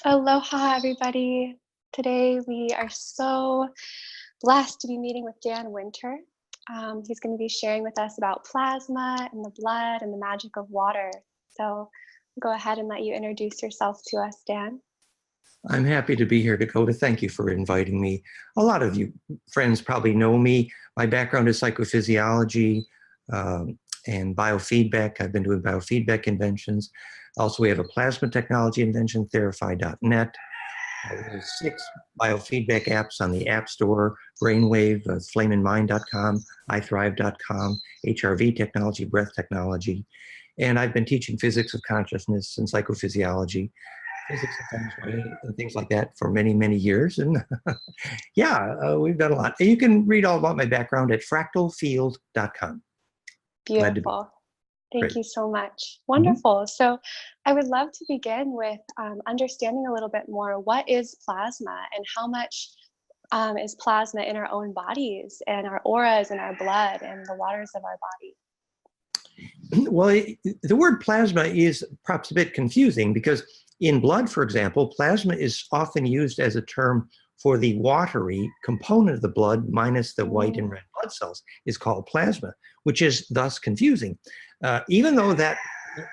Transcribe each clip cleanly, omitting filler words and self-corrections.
Aloha, everybody. Today we are so blessed to be meeting with Dan Winter. He's going to be sharing with us about plasma and the blood and the magic of water. So I'll go ahead and let you introduce yourself to us, Dan. I'm happy to be here, Dakota. Thank you for inviting me. A lot of you friends probably know me. My background is psychophysiology and biofeedback. I've been doing biofeedback conventions. Also, we have a plasma technology invention, Therify.net. We have 6 biofeedback apps on the App Store, Brainwave, flameinmind.com, iThrive.com, HRV technology, breath technology. And I've been teaching physics of consciousness and psychophysiology, physics of Feng Shui, and things like that for many, many years. And yeah, we've done a lot. You can read all about my background at fractalfield.com. Beautiful. Thank you so much. Wonderful. So I would love to begin with understanding a little bit more, what is plasma and how much is plasma in our own bodies and our auras and our blood and the waters of our body? Well, the word plasma is perhaps a bit confusing because in blood, for example, plasma is often used as a term for the watery component of the blood minus the white and red blood cells is called plasma, which is thus confusing. Even though that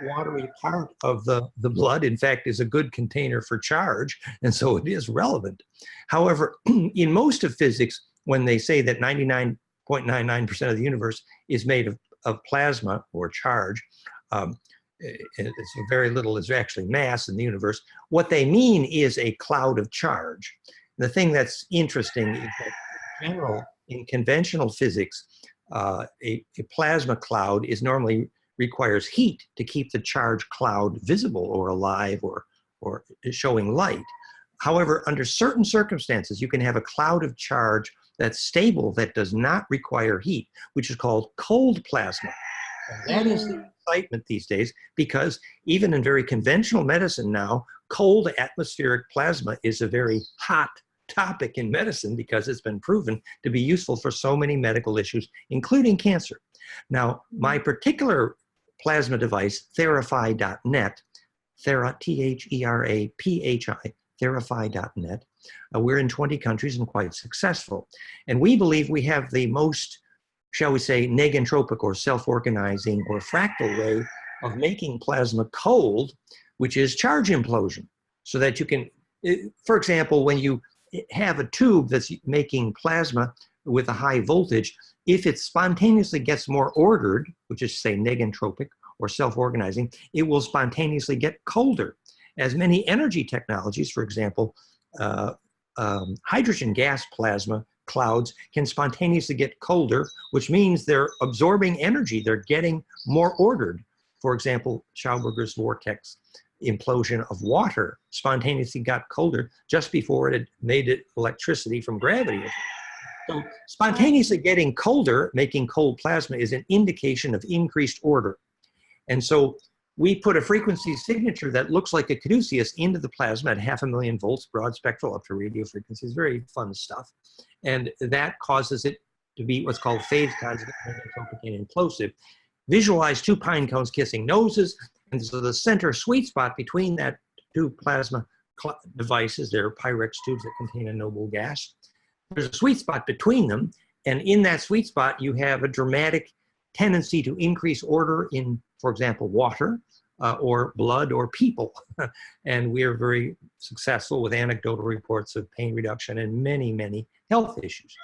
watery part of the blood, in fact, is a good container for charge, and so it is relevant. However, in most of physics, when they say that 99.99% of the universe is made of plasma or charge, so very little is actually mass in the universe, what they mean is a cloud of charge. The thing that's interesting is that in general, in conventional physics, a plasma cloud normally requires heat to keep the charged cloud visible or alive or showing light. However, under certain circumstances, you can have a cloud of charge that's stable, that does not require heat, which is called cold plasma. And that is the excitement these days, because even in very conventional medicine now, cold atmospheric plasma is a very hot topic in medicine because it's been proven to be useful for so many medical issues, including cancer. Now, my particular plasma device, Therify.net, T-H-E-R-A-P-H-I, Therify.net, we're in 20 countries and quite successful. And we believe we have the most, shall we say, negentropic or self-organizing or fractal way of making plasma cold, which is charge implosion. So that you can, for example, when you have a tube that's making plasma with a high voltage, if it spontaneously gets more ordered, which is say negentropic or self-organizing, it will spontaneously get colder. As many energy technologies, for example, hydrogen gas plasma clouds can spontaneously get colder, which means they're absorbing energy, they're getting more ordered. For example, Schauberger's vortex implosion of water spontaneously got colder just before it had made it electricity from gravity. So spontaneously getting colder, making cold plasma, is an indication of increased order. And so we put a frequency signature that looks like a caduceus into the plasma at 500,000 volts, broad spectral up to radio frequencies, very fun stuff. And that causes it to be what's called phase conjugate, negentropic and implosive. Visualize 2 pine cones kissing noses. And so the center sweet spot between that 2 plasma devices, they're Pyrex tubes that contain a noble gas. There's a sweet spot between them. And in that sweet spot, you have a dramatic tendency to increase order in, for example, water or blood or people. And we are very successful with anecdotal reports of pain reduction and many, many health issues.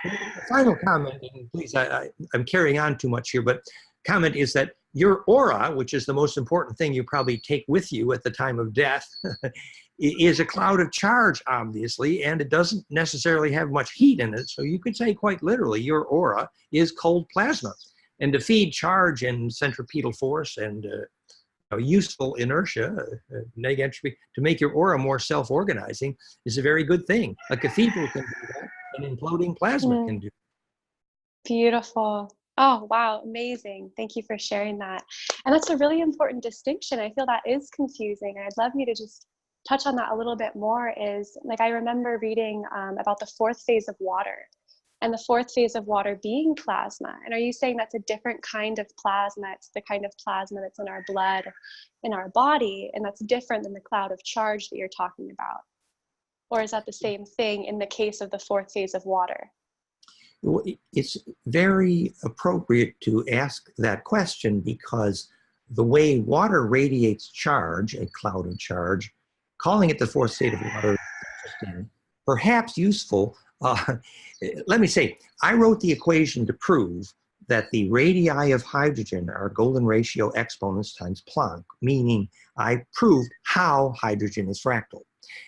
The final comment, and please, I'm carrying on too much here, but comment is that your aura, which is the most important thing you probably take with you at the time of death, is a cloud of charge, obviously, and it doesn't necessarily have much heat in it. So you could say quite literally, your aura is cold plasma. And to feed charge and centripetal force and useful inertia, negentropy, to make your aura more self-organizing is a very good thing. A cathedral can do that, and imploding plasma can do that. Beautiful. Oh, wow. Amazing. Thank you for sharing that. And that's a really important distinction. I feel that is confusing. I'd love you to just touch on that a little bit more. Is like, I remember reading about the 4th phase of water. and the fourth phase of water being plasma. And are you saying that's a different kind of plasma? It's the kind of plasma that's in our blood, in our body, and that's different than the cloud of charge that you're talking about? Or is that the same thing in the case of the fourth phase of water? It's very appropriate to ask that question, because the way water radiates charge, a cloud of charge, calling it the fourth state of water is interesting, perhaps useful. Let me say, I wrote the equation to prove that the radii of hydrogen are golden ratio exponents times Planck, meaning I proved how hydrogen is fractal.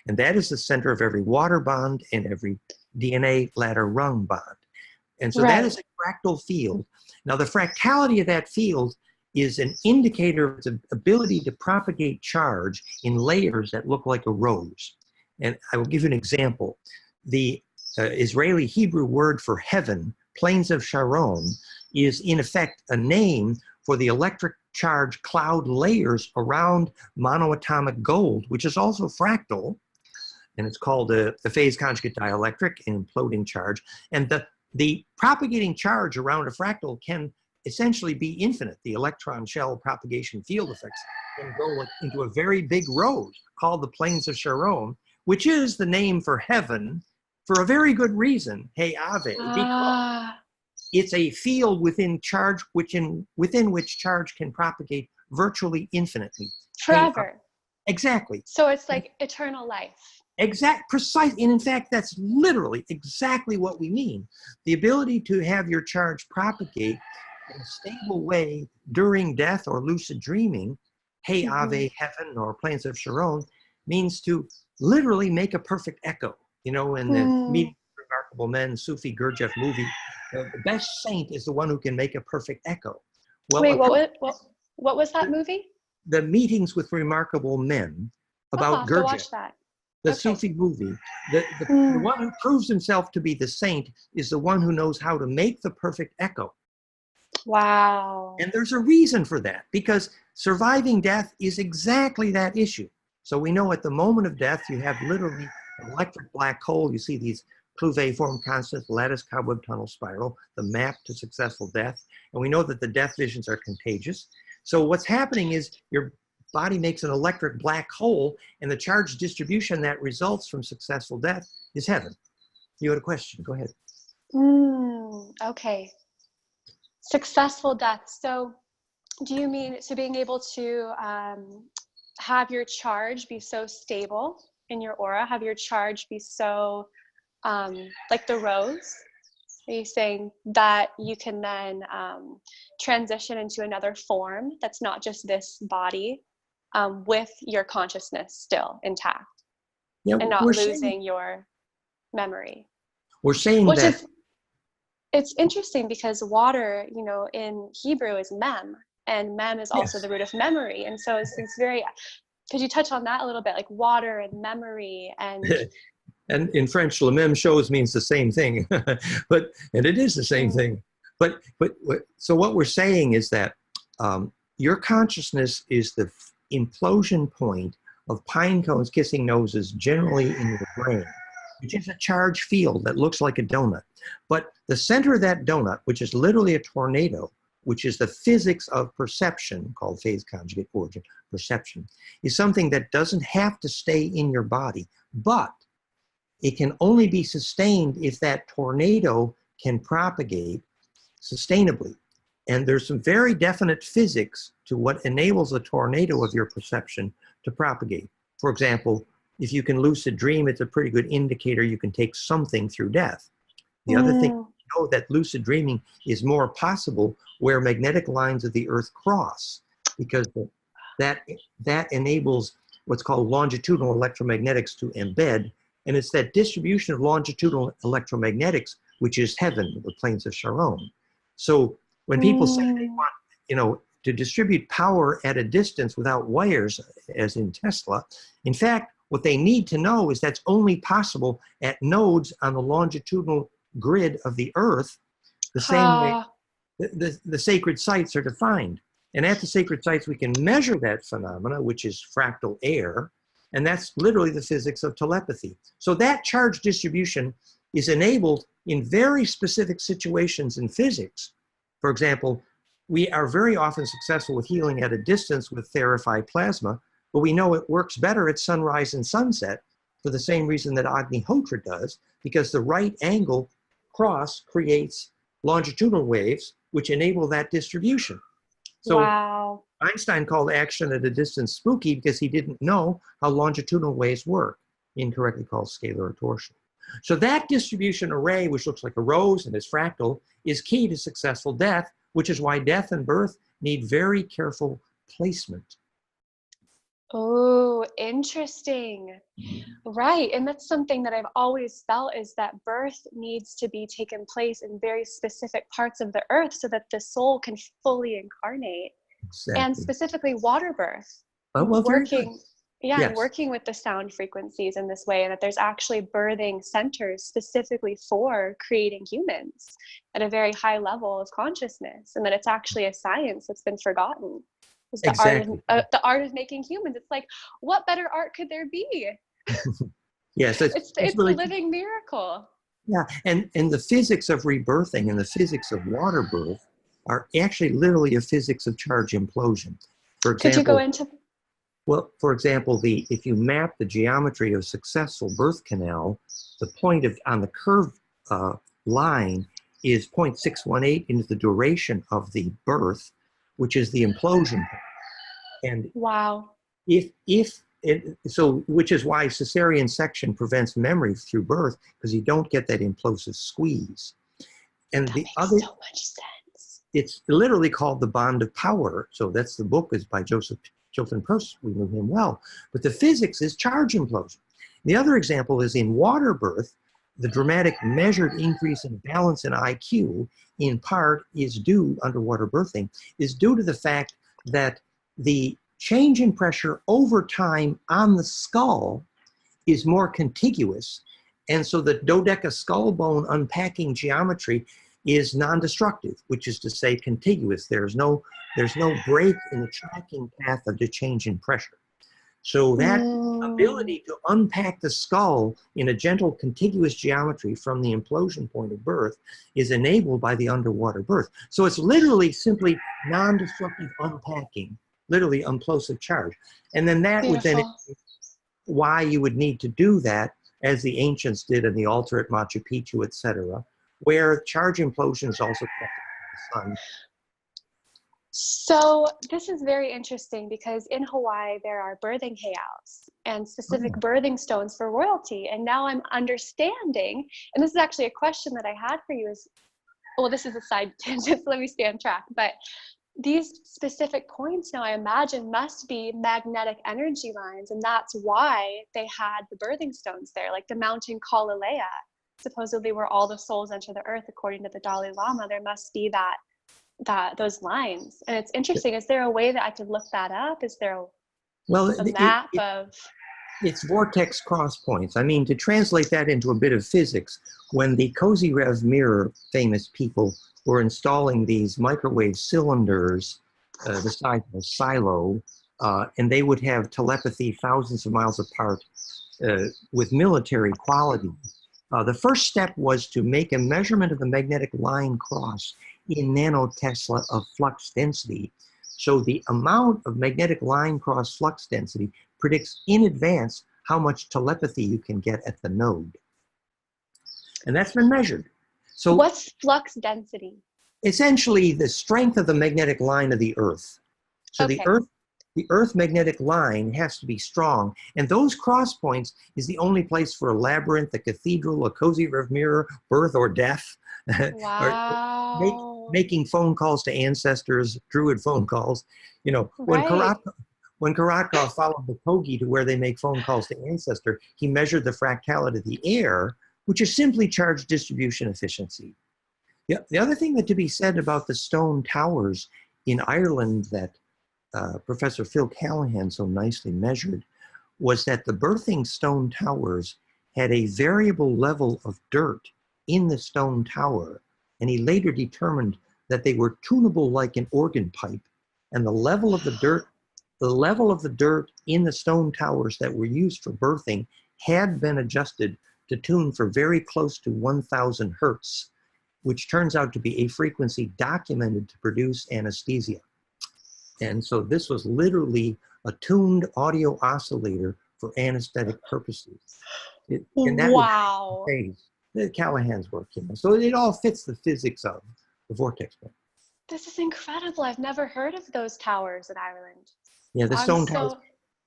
And that is the center of every water bond and every DNA ladder rung bond. And so that is a fractal field. Now, the fractality of that field is an indicator of its ability to propagate charge in layers that look like a rose. And I will give you an example. The Israeli Hebrew word for heaven, plains of Sharon, is in effect a name for the electric charge cloud layers around monoatomic gold, which is also fractal. And it's called the phase conjugate dielectric and imploding charge. And the propagating charge around a fractal can essentially be infinite. The electron shell propagation field effects can go into a very big rose called the plains of Sharon, which is the name for heaven for a very good reason, Hey Ave, because it's a field within charge, within which charge can propagate virtually infinitely. Forever. Exactly. So it's like eternal life. Precise, and in fact, that's literally exactly what we mean. The ability to have your charge propagate in a stable way during death or lucid dreaming, Hey Ave, heaven, or plains of Sharon, means to literally make a perfect echo. You know, in the Meeting of Remarkable Men, Sufi Gurdjieff movie, the best saint is the one who can make a perfect echo. Well, wait, what was that movie? The Meetings with Remarkable Men, about Gurdjieff. Watch that. The Sufi movie. The one who proves himself to be the saint is the one who knows how to make the perfect echo. Wow. And there's a reason for that, because surviving death is exactly that issue. So we know at the moment of death, you have literally an electric black hole. You see these Clouvet-form constants, lattice cobweb tunnel spiral, the map to successful death. And we know that the death visions are contagious. So what's happening is your body makes an electric black hole, and the charge distribution that results from successful death is heaven. You had a question, go ahead. Okay. Successful death. So do you mean, so being able to have your charge be so stable in your aura, have your charge be so like the rose? Are you saying that you can then transition into another form that's not just this body, with your consciousness still intact, and not losing your memory? We're saying that it's interesting because water, you know, in Hebrew is mem, and mem is also the root of memory. And so it's very, could you touch on that a little bit, like water and memory? And in French, le même chose means the same thing, and it is the same thing. But so what we're saying is that your consciousness is the implosion point of pine cones kissing noses generally in your brain, which is a charge field that looks like a donut. But the center of that donut, which is literally a tornado, which is the physics of perception, called phase conjugate origin perception, is something that doesn't have to stay in your body, but it can only be sustained if that tornado can propagate sustainably. And there's some very definite physics to what enables a tornado of your perception to propagate. For example, if you can lucid dream, it's a pretty good indicator you can take something through death. The other thing, you know, that lucid dreaming is more possible where magnetic lines of the earth cross, because that enables what's called longitudinal electromagnetics to embed. And it's that distribution of longitudinal electromagnetics, which is heaven, the plains of Sharon. So when people say they want, you know, to distribute power at a distance without wires, as in Tesla, in fact, what they need to know is that's only possible at nodes on the longitudinal grid of the Earth, the same way the sacred sites are defined. And at the sacred sites, we can measure that phenomena, which is fractal air, and that's literally the physics of telepathy. So that charge distribution is enabled in very specific situations in physics. For example, we are very often successful with healing at a distance with therified plasma, but we know it works better at sunrise and sunset for the same reason that Agnihotra does, because the right angle cross creates longitudinal waves which enable that distribution. So Wow. Einstein called action at a distance spooky because he didn't know how longitudinal waves work, incorrectly called scalar torsion. So that distribution array, which looks like a rose and is fractal, is key to successful death, which is why death and birth need very careful placement. Oh, interesting. Right. And that's something that I've always felt, is that birth needs to be taken place in very specific parts of the earth so that the soul can fully incarnate. Exactly. And specifically water birth. Oh, well, working, yeah, yes. and working with the sound frequencies in this way, and that there's actually birthing centers specifically for creating humans at a very high level of consciousness, and that it's actually a science that's been forgotten. Is the Exactly. the art of making humans. It's like, what better art could there be? Yes, it's really, a living miracle. Yeah, and the physics of rebirthing and the physics of water birth are actually literally a physics of charge implosion. For example, could you go into? Well, for example, if you map the geometry of successful birth canal, the point on the curved line is 0.618 into the duration of the birth, which is the implosion point. And wow. Which is why cesarean section prevents memory through birth, because you don't get that implosive squeeze. And that the makes other, so much sense. It's literally called the bond of power. So that's the book is by Joseph Chilton Peirce. We knew him well. But the physics is charge implosion. The other example is in water birth, the dramatic measured increase in balance in IQ, in part is due, underwater birthing, is due to the fact that the change in pressure over time on the skull is more contiguous. And so the dodeca skull bone unpacking geometry is non-destructive, which is to say contiguous. There's no break in the tracking path of the change in pressure. So that ability to unpack the skull in a gentle contiguous geometry from the implosion point of birth is enabled by the underwater birth. So it's literally simply non-destructive unpacking, literally implosive charge. And then that would then why you would need to do that, as the ancients did in the altar at Machu Picchu, etc., where charge implosion is also kept in the sun. So this is very interesting, because in Hawaii there are birthing heiaus and specific birthing stones for royalty. And now I'm understanding, and this is actually a question that I had for you, is, well, this is a side tangent, so let me stay on track. But these specific points now, I imagine, must be magnetic energy lines, and that's why they had the birthing stones there, like the mountain Kalalea, supposedly where all the souls enter the earth, according to the Dalai Lama. There must be those lines. And it's interesting. Is there a way that I could look that up? Is there a map of? It's vortex cross points. I mean, to translate that into a bit of physics, when the Kozyrev mirror famous people were installing these microwave cylinders the size of a silo, and they would have telepathy thousands of miles apart with military quality. The first step was to make a measurement of the magnetic line cross in nanotesla of flux density. So the amount of magnetic line cross flux density predicts in advance how much telepathy you can get at the node. And that's been measured. So what's flux density? Essentially the strength of the magnetic line of the Earth. So the Earth magnetic line has to be strong. And those cross points is the only place for a labyrinth, a cathedral, a Kozyrev mirror, birth or death. Wow. or making phone calls to ancestors, druid phone calls. You know, when Karatkav followed the Kogi to where they make phone calls to ancestor, he measured the fractality of the air, which is simply charge distribution efficiency. The other thing that to be said about the stone towers in Ireland that Professor Phil Callahan so nicely measured was that the birthing stone towers had a variable level of dirt in the stone tower, and he later determined that they were tunable like an organ pipe, and the level of the dirt in the stone towers that were used for birthing had been adjusted to tune for very close to 1,000 hertz, which turns out to be a frequency documented to produce anesthesia. And so this was literally a tuned audio oscillator for anesthetic purposes. And that Wow. was the Callahan's work, you know. So it all fits the physics of the vortex point. This is incredible. I've never heard of those towers in Ireland. Yeah, the stone towers.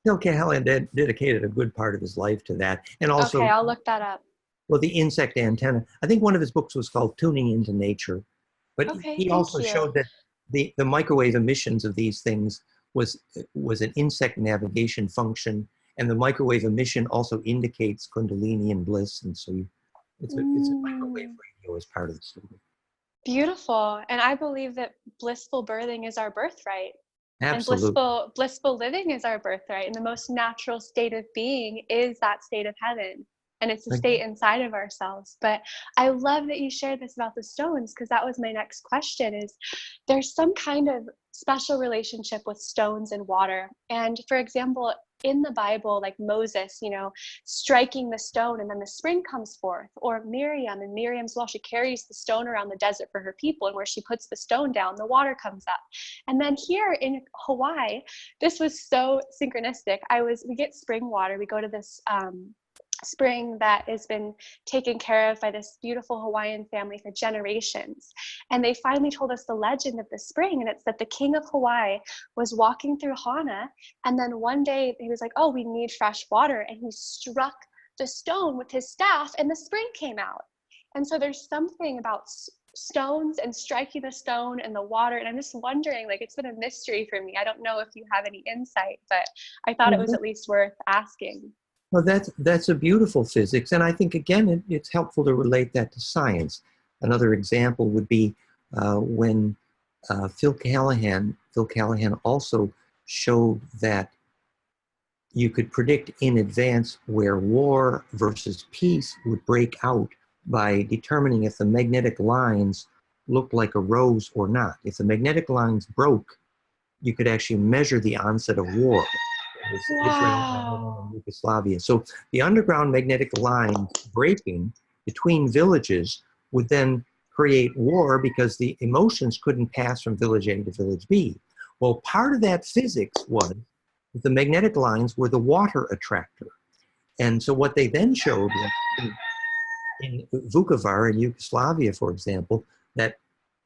Phil Callahan dedicated a good part of his life to that. And also, okay, I'll look that up. Well, the insect antenna. I think one of his books was called Tuning into Nature. But Okay, he also showed that the microwave emissions of these things was an insect navigation function. And the microwave emission also indicates Kundalini and Bliss. And so it's a microwave radio as part of the story. Beautiful. And I believe that blissful birthing is our birthright. Absolutely. And blissful living is our birthright. And the most natural state of being is that state of heaven. And it's a state inside of ourselves. But I love that you shared this about the stones, because that was my next question. Is there's some kind of special relationship with stones and water? And for example, in the Bible, like Moses, you know, striking the stone and then the spring comes forth, or Miriam, and Miriam's, well, she carries the stone around the desert for her people, and where she puts the stone down, the water comes up. And then here in Hawaii, this was so synchronistic. We get spring water. We go to this spring that has been taken care of by this beautiful Hawaiian family for generations. And they finally told us the legend of the spring, and it's that the king of Hawaii was walking through Hana, and then one day he was like, oh, we need fresh water, and he struck the stone with his staff and the spring came out. And so there's something about stones and striking the stone and the water, and I'm just wondering, like, it's been a mystery for me. I don't know if you have any insight, but I thought it was at least worth asking. Well, that's a beautiful physics, and I think, again, it's helpful to relate that to science. Another example would be when Phil Callahan also showed that you could predict in advance where war versus peace would break out by determining if the magnetic lines looked like a rose or not. If the magnetic lines broke, you could actually measure the onset of war. Israel and Yugoslavia. So the underground magnetic lines breaking between villages would then create war because the emotions couldn't pass from village A to village B. Well, part of that physics was that the magnetic lines were the water attractor. And so what they then showed in Vukovar in Yugoslavia, for example, that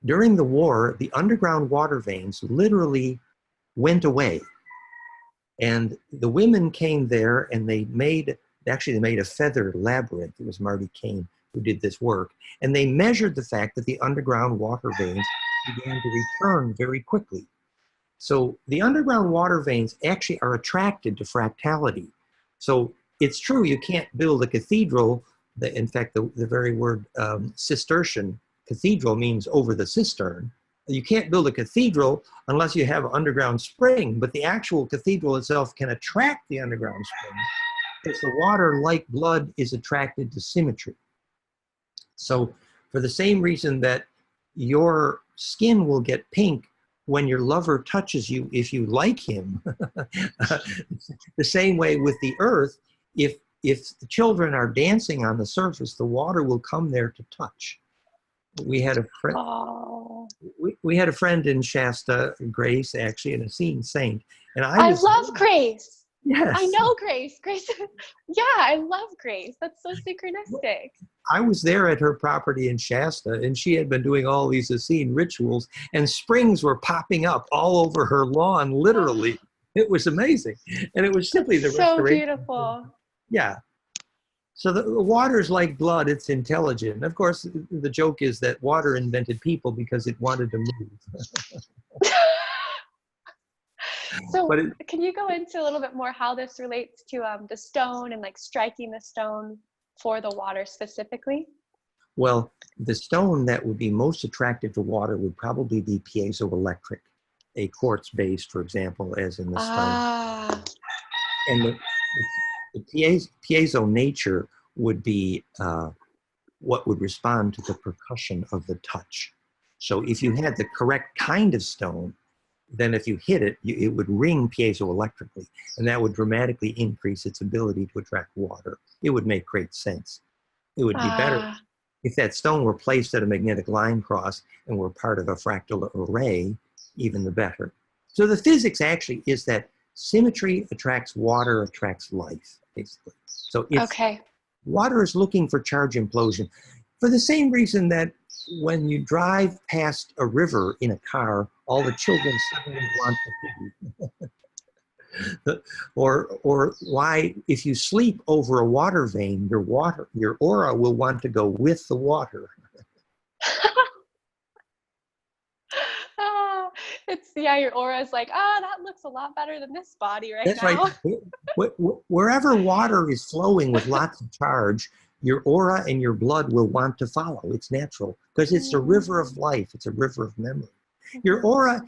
during the war, the underground water veins literally went away. And the women came there and they made a feather labyrinth. It was Marty Kane who did this work. And they measured the fact that the underground water veins began to return very quickly. So the underground water veins actually are attracted to fractality. So it's true, you can't build a cathedral. In fact, the very word Cistercian cathedral means over the cistern. You can't build a cathedral unless you have an underground spring, but the actual cathedral itself can attract the underground spring because the water, like blood, is attracted to symmetry. So for the same reason that your skin will get pink when your lover touches you if you like him, the same way with the earth, if the children are dancing on the surface, the water will come there to touch. We had a friend. Oh. We had a friend in Shasta, Grace, actually, an Essene saint, and I love Grace. Yes, I know Grace. Grace, yeah, I love Grace. That's so synchronistic. I was there at her property in Shasta, and she had been doing all these Essene rituals, and springs were popping up all over her lawn, literally. It was amazing, and it was simply the restoration. So beautiful. Yeah. So the water is like blood, it's intelligent. Of course, the joke is that water invented people because it wanted to move. So can you go into a little bit more how this relates to the stone and like striking the stone for the water specifically? Well, the stone that would be most attractive to water would probably be piezoelectric, a quartz-based, for example, as in the stone. And the piezo nature would be what would respond to the percussion of the touch. So if you had the correct kind of stone, then if you hit it, it would ring piezoelectrically, and that would dramatically increase its ability to attract water. It would make great sense. It would be better Ah, if that stone were placed at a magnetic line cross and were part of a fractal array, even the better. So the physics actually is that symmetry attracts water, attracts life, basically. So if okay. water is looking for charge implosion, for the same reason that when you drive past a river in a car, all the children suddenly want to pee. Or why, if you sleep over a water vein, your aura will want to go with the water. Ah, it's, yeah, your aura is like, ah, that looks a lot better than this body right That's right. now. Wherever water is flowing with lots of charge, your aura and your blood will want to follow. It's natural because it's a river of life. It's a river of memory. Your Mhm. aura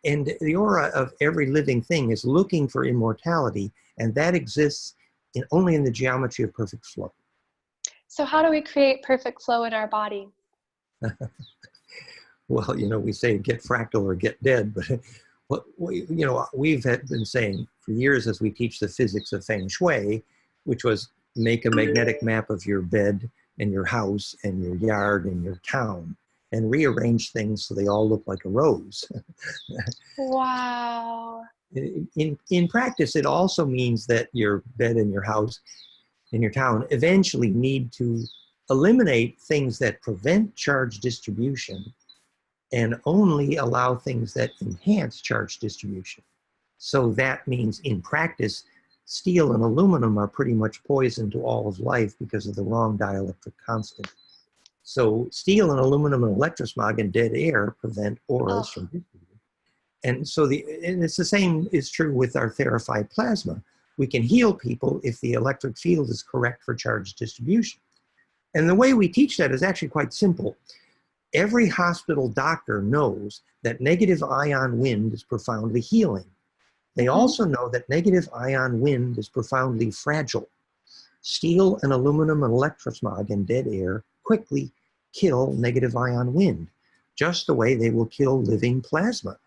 and the aura of every living thing is looking for immortality, and that exists only in the geometry of perfect flow. So how do we create perfect flow in our body? Well, we say get fractal or get dead, but we've been saying for years as we teach the physics of Feng Shui, which was make a magnetic map of your bed and your house and your yard and your town and rearrange things so they all look like a rose. Wow. In practice, it also means that your bed and your house and your town eventually need to eliminate things that prevent charge distribution and only allow things that enhance charge distribution. So that means in practice, steel and aluminum are pretty much poison to all of life because of the wrong dielectric constant. So steel and aluminum and electrosmog and dead air prevent auras Oh, from distributing. And so and it's the same is true with our therified plasma. We can heal people if the electric field is correct for charge distribution. And the way we teach that is actually quite simple. Every hospital doctor knows that negative ion wind is profoundly healing. They mhm. also know that negative ion wind is profoundly fragile. Steel and aluminum and electrosmog and dead air quickly kill negative ion wind, just the way they will kill living plasma.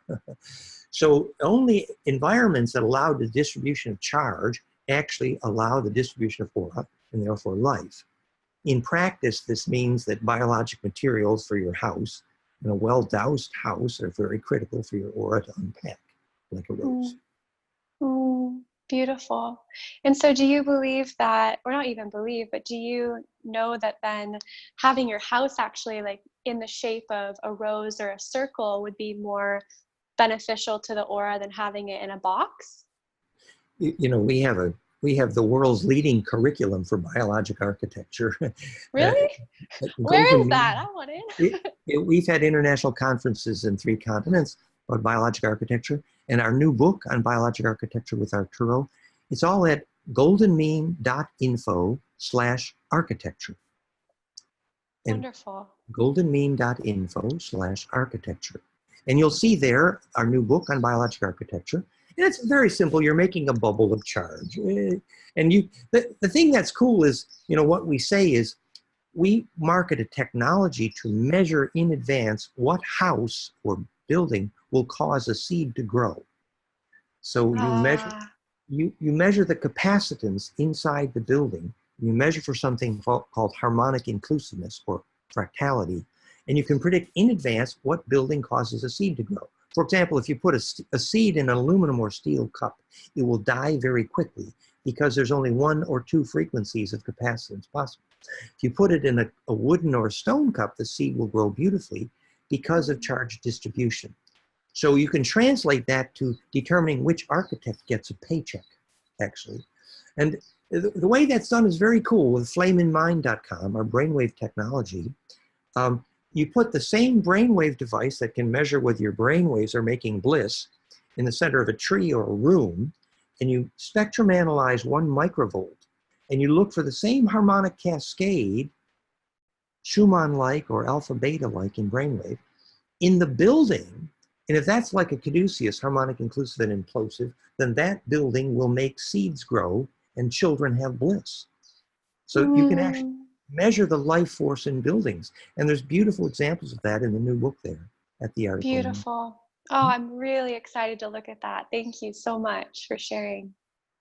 So only environments that allow the distribution of charge actually allow the distribution of aura and therefore life. In practice, this means that biologic materials for your house and a well-doused house are very critical for your aura to unpack like a rose. Mm, mm, beautiful. And so do you believe that, or not even believe, but do you know that then having your house actually like in the shape of a rose or a circle would be more beneficial to the aura than having it in a box? We have the world's leading curriculum for biologic architecture. Really? Where is Golden that? Mean. I want in. We've had international conferences in 3 continents about biologic architecture, and our new book on biologic architecture with Arturo, it's all at goldenmean.info/architecture. And Wonderful. goldenmean.info/architecture. And you'll see there our new book on biologic architecture. And it's very simple. You're making a bubble of charge. And the thing that's cool is, what we say is we market a technology to measure in advance what house or building will cause a seed to grow. So Ah, you measure the capacitance inside the building. You measure for something called harmonic inclusiveness or fractality, and you can predict in advance what building causes a seed to grow. For example, if you put a seed in an aluminum or steel cup, it will die very quickly because there's only 1 or 2 frequencies of capacitance possible. If you put it in a wooden or stone cup, the seed will grow beautifully because of mhm. charge distribution. So you can translate that to determining which architect gets a paycheck, actually. And the way that's done is very cool with flameinmind.com, our brainwave technology. You put the same brainwave device that can measure whether your brainwaves are making bliss in the center of a tree or a room, and you spectrum analyze 1 microvolt, and you look for the same harmonic cascade, Schumann-like or alpha-beta-like in brainwave, in the building. And if that's like a caduceus, harmonic inclusive and implosive, then that building will make seeds grow and children have bliss. So you can actually Mm, measure the life force in buildings. And there's beautiful examples of that in the new book there at the article. beautiful. Oh, I'm really excited to look at that. Thank you so much for sharing.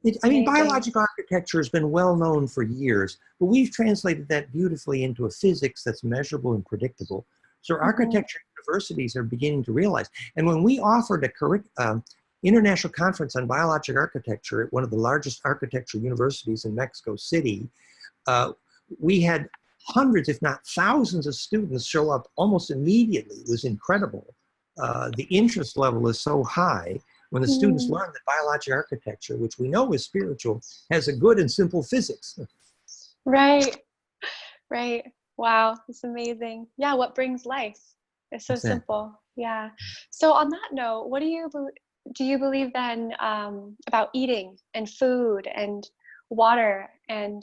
I mean, Amazing. biologic architecture has been well known for years, but we've translated that beautifully into a physics that's measurable and predictable. So Hmm. architecture universities are beginning to realize. And when we offered a international conference on biologic architecture at one of the largest architecture universities in Mexico City, uh, we had hundreds, if not thousands, of students show up almost immediately. It was incredible. The interest level is so high when the students Mm. learn that biologic architecture, which we know is spiritual, has a good and simple physics. Right, right. Wow, it's amazing. Yeah, what brings life? It's so Exactly. simple. Yeah. So on that note, what do you believe then about eating and food and water? And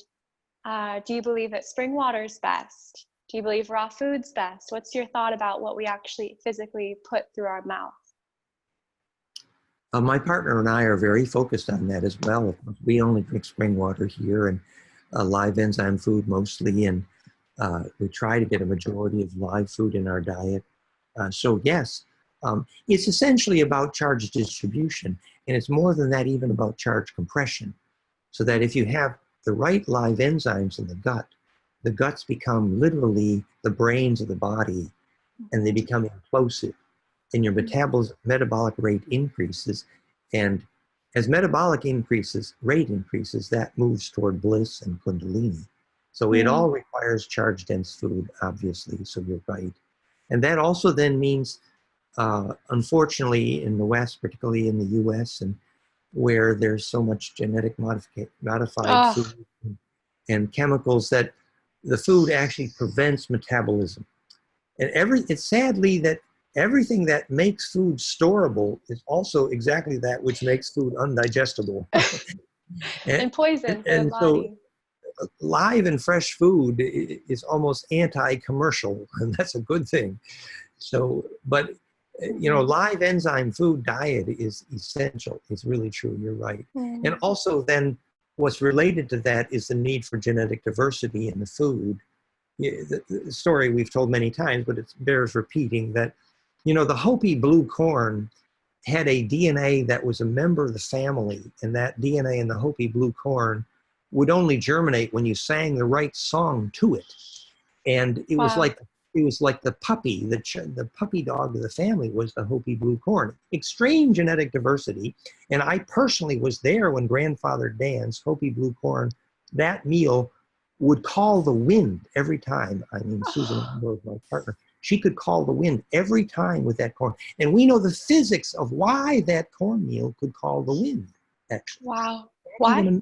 do you believe that spring water is best? Do you believe raw food's best? What's your thought about what we actually physically put through our mouth? My partner and I are very focused on that as well. We only drink spring water here and live enzyme food mostly, and we try to get a majority of live food in our diet. So yes, it's essentially about charge distribution, and it's more than that, even about charge compression. So that if you have the right live enzymes in the guts become literally the brains of the body, and they Mhm. become implosive, and your metabolic rate increases. And as rate increases, that moves toward bliss and kundalini. So it Mm. all requires charge dense food, obviously. So you're right. And that also then means, unfortunately, in the West, particularly in the US, and where there's so much modified Oh, food and chemicals, that the food actually prevents metabolism. And it's sadly that everything that makes food storable is also exactly that which makes food undigestible. and, and poison for the and so body. live and fresh food is almost anti-commercial, and that's a good thing. So, but Hmm. live enzyme food diet is essential. It's really true. You're right. And Mm. also then what's related to that is the need for genetic diversity in the food. The story we've told many times, but it bears repeating, that, the Hopi blue corn had a DNA that was a member of the family, and that DNA in the Hopi blue corn would only germinate when you sang the right song to it. And Wow. it was like the puppy, the puppy dog of the family was the Hopi blue corn. Extreme genetic diversity. And I personally was there when Grandfather Dan's Hopi blue corn, that meal, would call the wind every time. I mean, Susan was my partner. She could call the wind every time with that corn. And we know the physics of why that cornmeal could call the wind, actually. Wow. Even Why?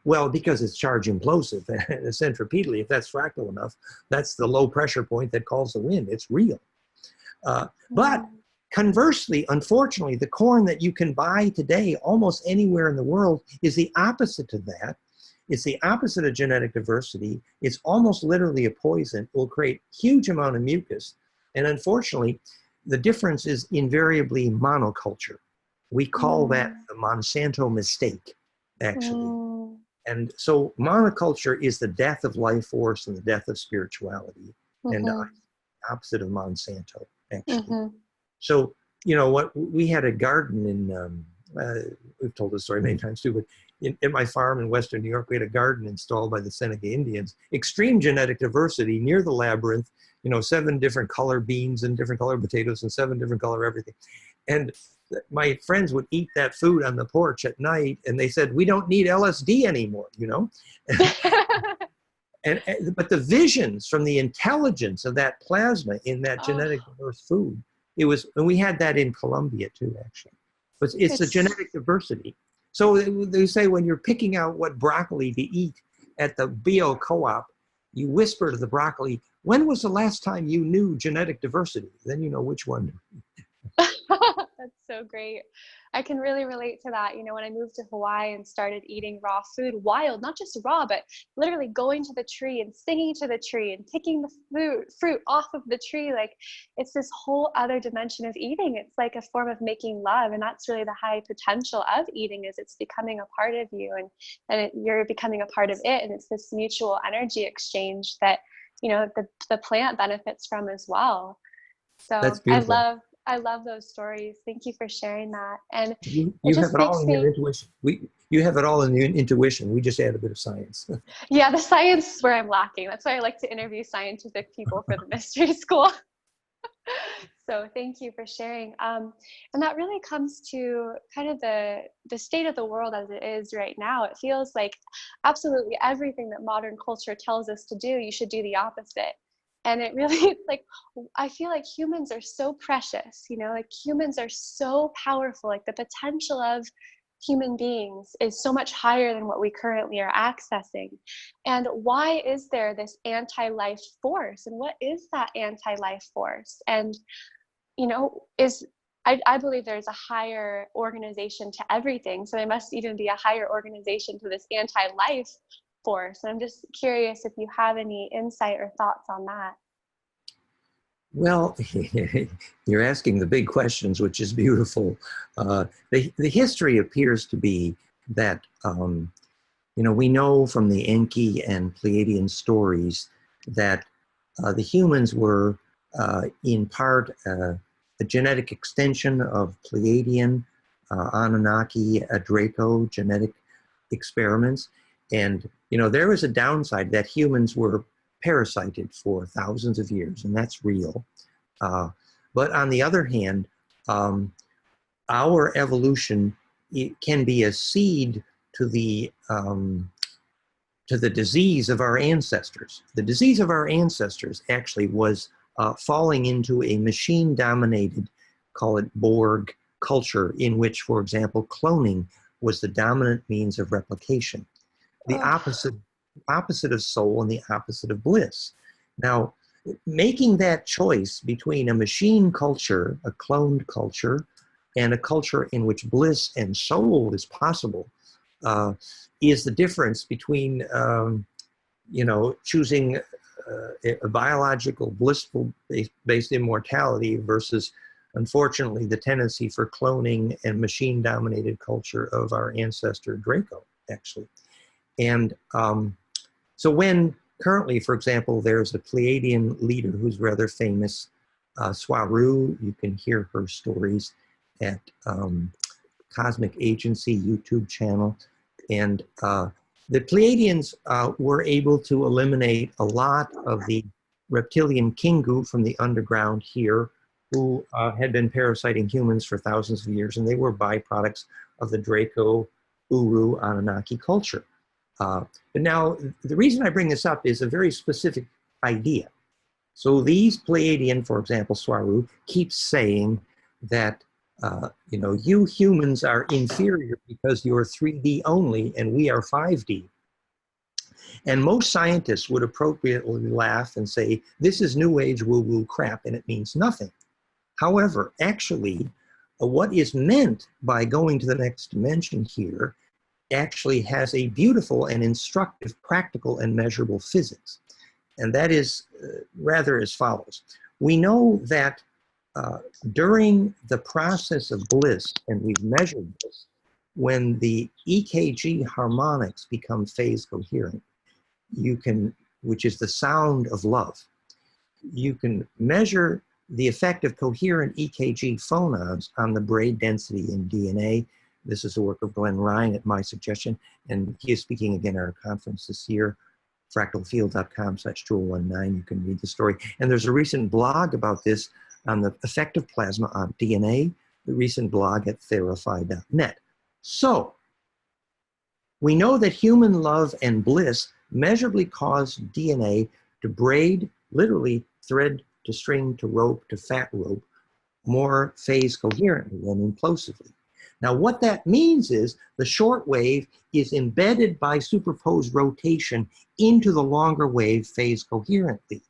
well, because it's charge implosive centripetally. If that's fractal enough, that's the low pressure point that calls the wind. It's real. But Mm. conversely, unfortunately, the corn that you can buy today almost anywhere in the world is the opposite of that. It's the opposite of genetic diversity. It's almost literally a poison. It will create huge amount of mucus. And unfortunately, the difference is invariably monoculture. We call that Mm. the Monsanto mistake, actually. Mm. And so monoculture is the death of life force and the death of spirituality, and Mhm. opposite of Monsanto, actually. Mhm. So, what we had a garden in, we've told this story many times too, but in my farm in Western New York, we had a garden installed by the Seneca Indians, extreme genetic diversity near the labyrinth, 7 different color beans and different color potatoes and 7 different color everything. And my friends would eat that food on the porch at night, and they said, we don't need LSD anymore. But the visions from the intelligence of that plasma in that Oh, genetic diverse food, and we had that in Colombia too, actually. But it's the it's genetic diversity. So they say when you're picking out what broccoli to eat at the bio co-op, you whisper to the broccoli, when was the last time you knew genetic diversity? Then you know which one. that's so great. I can really relate to that. When I moved to Hawaii and started eating raw food, wild, not just raw, but literally going to the tree and singing to the tree and picking the fruit off of the tree. Like it's this whole other dimension of eating. It's like a form of making love. And that's really the high potential of eating, is it's becoming a part of you, and you're becoming a part of it. And it's this mutual energy exchange that, the plant benefits from as well. So That's beautiful. I love those stories. Thank you for sharing that. And it You have just it all makes in your me, intuition. You have it all in your intuition. We just add a bit of science. yeah, the science is where I'm lacking. That's why I like to interview scientific people for the mystery school. So thank you for sharing. And that really comes to kind of the state of the world as it is right now. It feels like absolutely everything that modern culture tells us to do, you should do the opposite. And it really, like, I feel like humans are so precious, you know, like humans are so powerful, like the potential of human beings is so much higher than what we currently are accessing. And why is there this anti-life force? And what is that anti-life force? And, you know, I believe there's a higher organization to everything. So there must even be a higher organization to this anti-life force. And I'm just curious if you have any insight or thoughts on that. Well, you're asking the big questions, which is beautiful. The history appears to be that, we know from the Enki and Pleiadian stories that the humans were in part a genetic extension of Pleiadian, Anunnaki, Draco genetic experiments. And, there was a downside that humans were parasited for thousands of years, and that's real. But on the other hand, our evolution, it can be a seed to the disease of our ancestors. The disease of our ancestors actually was falling into a machine-dominated, call it Borg culture, in which, for example, cloning was the dominant means of replication. The opposite of soul and the opposite of bliss. Now, making that choice between a machine culture, a cloned culture, and a culture in which bliss and soul is possible, is the difference between, choosing a biological, blissful-based immortality versus, unfortunately, the tendency for cloning and machine-dominated culture of our ancestor Draco, actually. And so when currently, for example, there's a Pleiadian leader who's rather famous, Swaru, you can hear her stories at Cosmic Agency YouTube channel. And the Pleiadians were able to eliminate a lot of the reptilian Kingu from the underground here, who had been parasiting humans for thousands of years, and they were byproducts of the Draco, Uru, Anunnaki culture. But now, the reason I bring this up is a very specific idea. So these Pleiadian, for example, Swaru, keeps saying that, you humans are inferior because you're 3D only and we are 5D. And most scientists would appropriately laugh and say, this is New Age woo-woo crap and it means nothing. However, actually, what is meant by going to the next dimension here actually has a beautiful and instructive practical and measurable physics. And that is rather as follows. We know that during the process of bliss, and we've measured this, when the EKG harmonics become phase coherent, which is the sound of love, you can measure the effect of coherent EKG phonons on the braid density in DNA. This is the work of Glenn Ryan at my suggestion, and he is speaking again at our conference this year, fractalfield.com/2019. You can read the story. And there's a recent blog about this on the effect of plasma on DNA, the recent blog at therify.net. So, we know that human love and bliss measurably cause DNA to braid, literally thread to string to rope to fat rope, more phase coherently than implosively. Now, what that means is the short wave is embedded by superposed rotation into the longer wave phase coherently,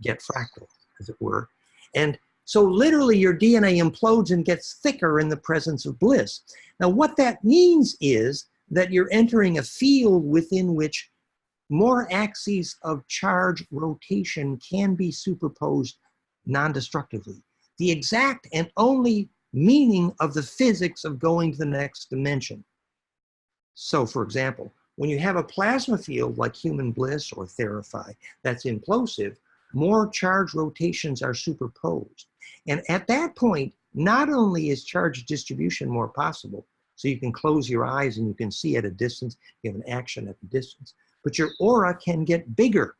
get fractal, as it were. And so literally your DNA implodes and gets thicker in the presence of bliss. Now, what that means is that you're entering a field within which more axes of charge rotation can be superposed non-destructively. The exact and only meaning of the physics of going to the next dimension. So, for example, when you have a plasma field like human bliss or Therify that's implosive, more charge rotations are superposed. And at that point, not only is charge distribution more possible, so you can close your eyes and you can see at a distance, you have an action at a distance, but your aura can get bigger.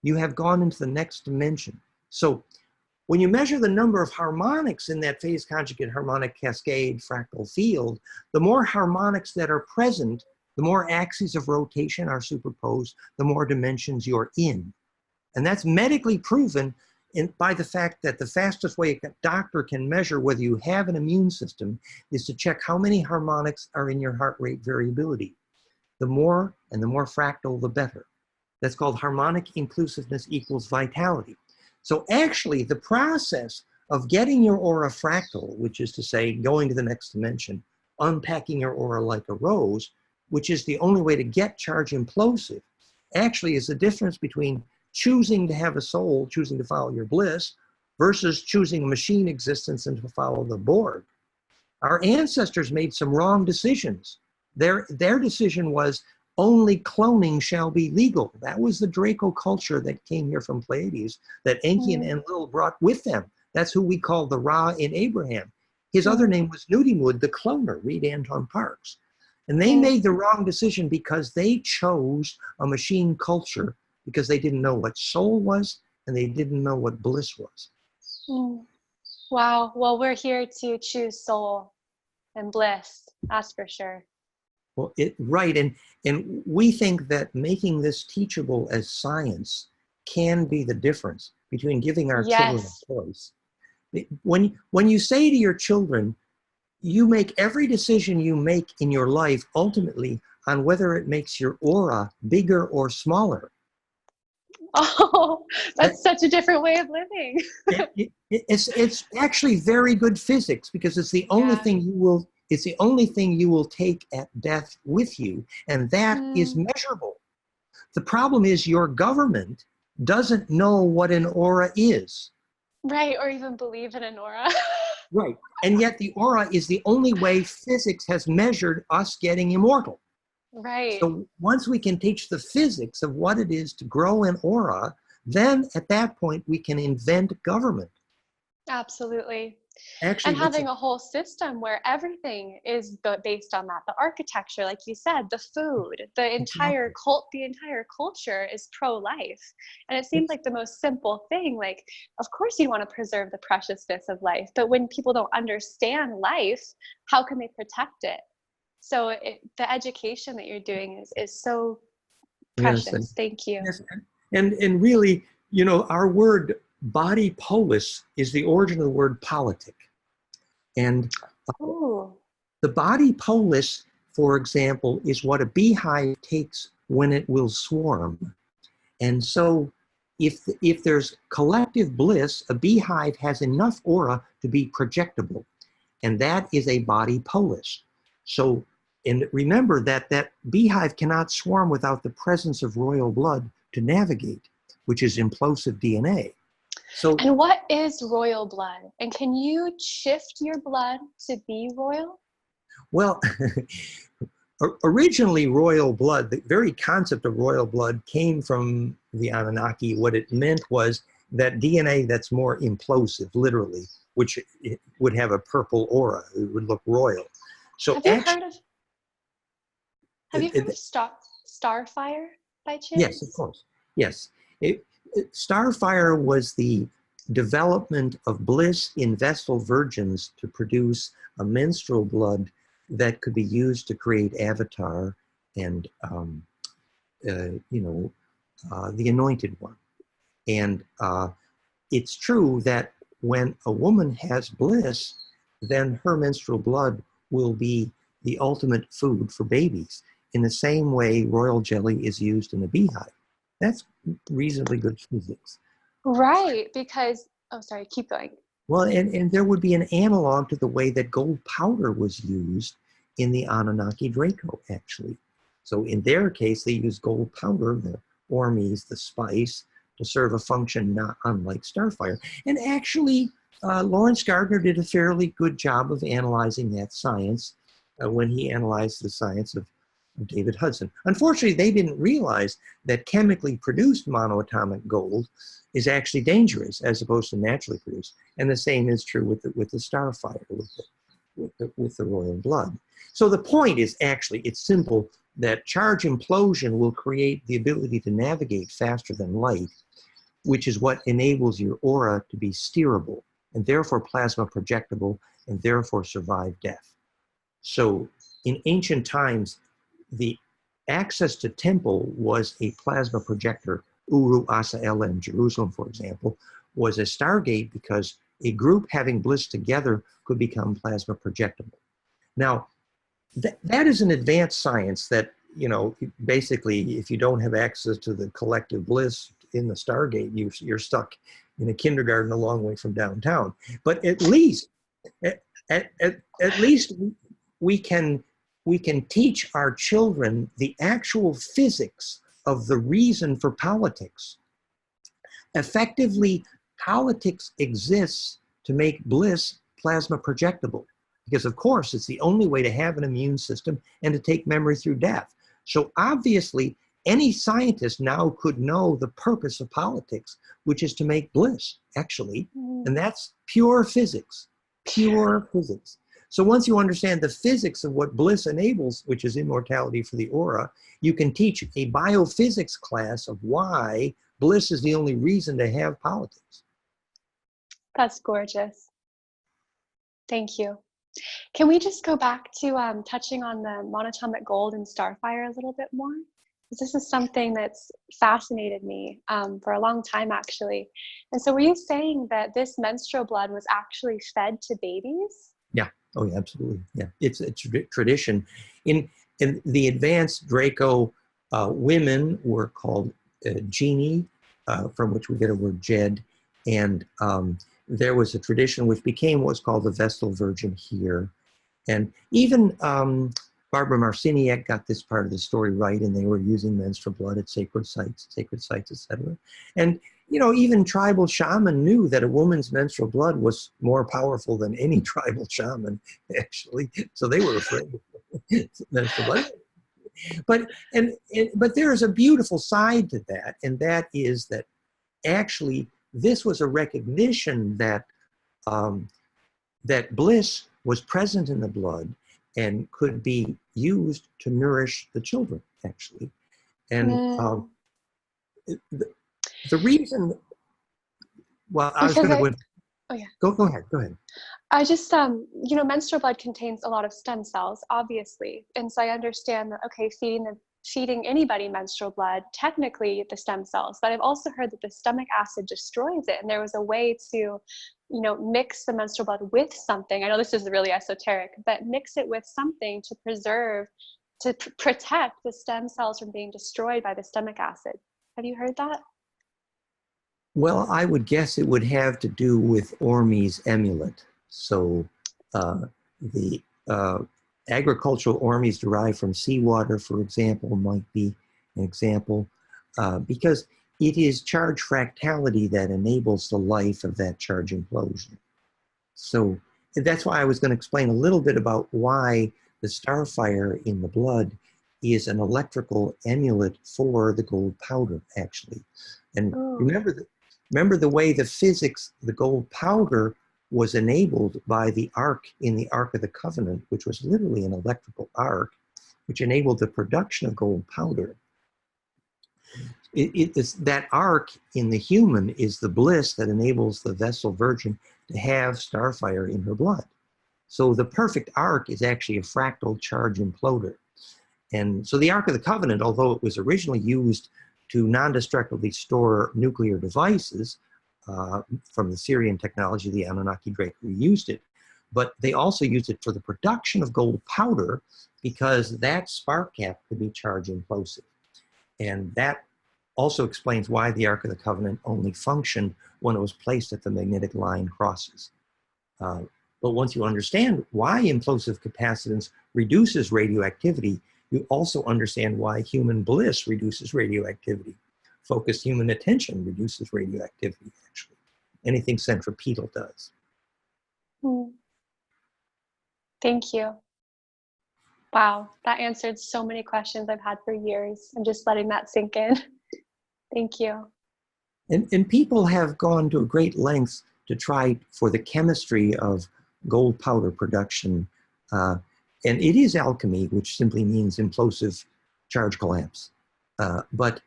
You have gone into the next dimension. So when you measure the number of harmonics in that phase conjugate harmonic cascade fractal field, the more harmonics that are present, the more axes of rotation are superposed, the more dimensions you're in. And that's medically proven by the fact that the fastest way a doctor can measure whether you have an immune system is to check how many harmonics are in your heart rate variability. The more and the more fractal, the better. That's called harmonic inclusiveness equals vitality. So actually, the process of getting your aura fractal, which is to say, going to the next dimension, unpacking your aura like a rose, which is the only way to get charge implosive, actually is the difference between choosing to have a soul, choosing to follow your bliss, versus choosing a machine existence and to follow the Borg. Our ancestors made some wrong decisions. Their decision was only cloning shall be legal. That was the Draco culture that came here from Pleiades that Enki and Enlil brought with them. That's who we call the Ra in Abraham. His other name was Nudimud, the cloner, read Anton Parks. And they made the wrong decision because they chose a machine culture because they didn't know what soul was and they didn't know what bliss was. Wow. Well, we're here to choose soul and bliss. That's for sure. Well, right. And we think that making this teachable as science can be the difference between giving our children a choice. When you say to your children, you make every decision you make in your life ultimately on whether it makes your aura bigger or smaller. Oh, that's such a different way of living. It's actually very good physics because it's the only thing you will. It's the only thing you will take at death with you, and that is measurable. The problem is your government doesn't know what an aura is. Right, or even believe in an aura. Right, and yet the aura is the only way physics has measured us getting immortal. Right. So once we can teach the physics of what it is to grow an aura, then at that point we can invent government. Absolutely. Actually, and having a whole system where everything is based on that. The architecture, like you said, the food, the entire the entire culture is pro-life. And it seems like the most simple thing, like, of course you want to preserve the preciousness of life, but when people don't understand life, how can they protect it? So the education that you're doing is so precious. Yes, Thank you. Yes. And really, you know, our word body polis is the origin of the word politic. And the body polis, for example, is what a beehive takes when it will swarm. And so if there's collective bliss, a beehive has enough aura to be projectable. And that is a body polis. So, and remember that beehive cannot swarm without the presence of royal blood to navigate, which is implosive DNA. So, and what is royal blood? And can you shift your blood to be royal? Well, originally royal blood, the very concept of royal blood came from the Anunnaki. What it meant was that DNA that's more implosive, literally, which it would have a purple aura. It would look royal. So have you heard of Starfire by chance? Yes, of course. Yes. Starfire was the development of bliss in Vestal virgins to produce a menstrual blood that could be used to create Avatar and, the Anointed One. And it's true that when a woman has bliss, then her menstrual blood will be the ultimate food for babies, in the same way royal jelly is used in a beehive. That's reasonably good physics. Right, because, sorry, keep going. Well, and there would be an analog to the way that gold powder was used in the Anunnaki Draco, actually. So in their case, they used gold powder, the ormes, the spice, to serve a function not unlike Starfire. And actually, Lawrence Gardner did a fairly good job of analyzing that science when he analyzed the science of of David Hudson. Unfortunately, they didn't realize that chemically produced monoatomic gold is actually dangerous as opposed to naturally produced. And the same is true with the Starfire, with the royal blood. So the point is actually, it's simple, that charge implosion will create the ability to navigate faster than light, which is what enables your aura to be steerable and therefore plasma projectable and therefore survive death. So in ancient times, the access to temple was a plasma projector. Uru Asa Ella in Jerusalem, for example, was a stargate because a group having bliss together could become plasma projectable. Now, that is an advanced science that, you know, basically, if you don't have access to the collective bliss in the stargate, you're stuck in a kindergarten a long way from downtown. But at least, at least we can teach our children the actual physics of the reason for politics. Effectively, politics exists to make bliss plasma projectable, because of course it's the only way to have an immune system and to take memory through death. So obviously, any scientist now could know the purpose of politics, which is to make bliss, actually, and that's pure physics, pure physics. So once you understand the physics of what bliss enables, which is immortality for the aura, you can teach a biophysics class of why bliss is the only reason to have politics. That's gorgeous. Thank you. Can we just go back to touching on the monatomic gold and Starfire a little bit more? Because this is something that's fascinated me for a long time, actually. And so were you saying that this menstrual blood was actually fed to babies? Yeah. Oh, yeah, absolutely. Yeah, it's a tradition. In the advanced Draco, women were called genie, from which we get a word jed, and there was a tradition which became what's called the Vestal Virgin here. And even Barbara Marciniak got this part of the story right, and they were using menstrual blood at sacred sites, etc. And, you know, even tribal shaman knew that a woman's menstrual blood was more powerful than any tribal shaman, actually. So they were afraid of menstrual blood. But there is a beautiful side to that, and that is that actually this was a recognition that that bliss was present in the blood and could be used to nourish the children, actually. And the reason, well, I was going to, oh yeah, go ahead. I just, you know, menstrual blood contains a lot of stem cells, obviously. And so I understand that, okay, feeding anybody menstrual blood, technically the stem cells, but I've also heard that the stomach acid destroys it. And there was a way to, you know, mix the menstrual blood with something. I know this is really esoteric, but mix it with something to preserve, to protect the stem cells from being destroyed by the stomach acid. Have you heard that? Well, I would guess it would have to do with Orme's amulet. So the agricultural Ormes derived from seawater, for example, might be an example, because it is charge fractality that enables the life of that charge implosion. So that's why I was going to explain a little bit about why the Starfire in the blood is an electrical amulet for the gold powder, actually. And remember the way the physics, the gold powder was enabled by the ark in the Ark of the Covenant, which was literally an electrical arc, which enabled the production of gold powder. That arc in the human is the bliss that enables the Vestal Virgin to have Starfire in her blood. So the perfect arc is actually a fractal charge imploder. And so the Ark of the Covenant, although it was originally used to non-destructively store nuclear devices, from the Syrian technology, the Anunnaki Draco used it, but they also used it for the production of gold powder because that spark gap could be charge implosive. And that also explains why the Ark of the Covenant only functioned when it was placed at the magnetic line crosses. But once you understand why implosive capacitance reduces radioactivity, you also understand why human bliss reduces radioactivity. Focused human attention reduces radioactivity, actually. Anything centripetal does. Thank you. Wow, that answered so many questions I've had for years. I'm just letting that sink in. Thank you. And people have gone to great lengths to try for the chemistry of gold powder production. And it is alchemy, which simply means implosive charge collapse. But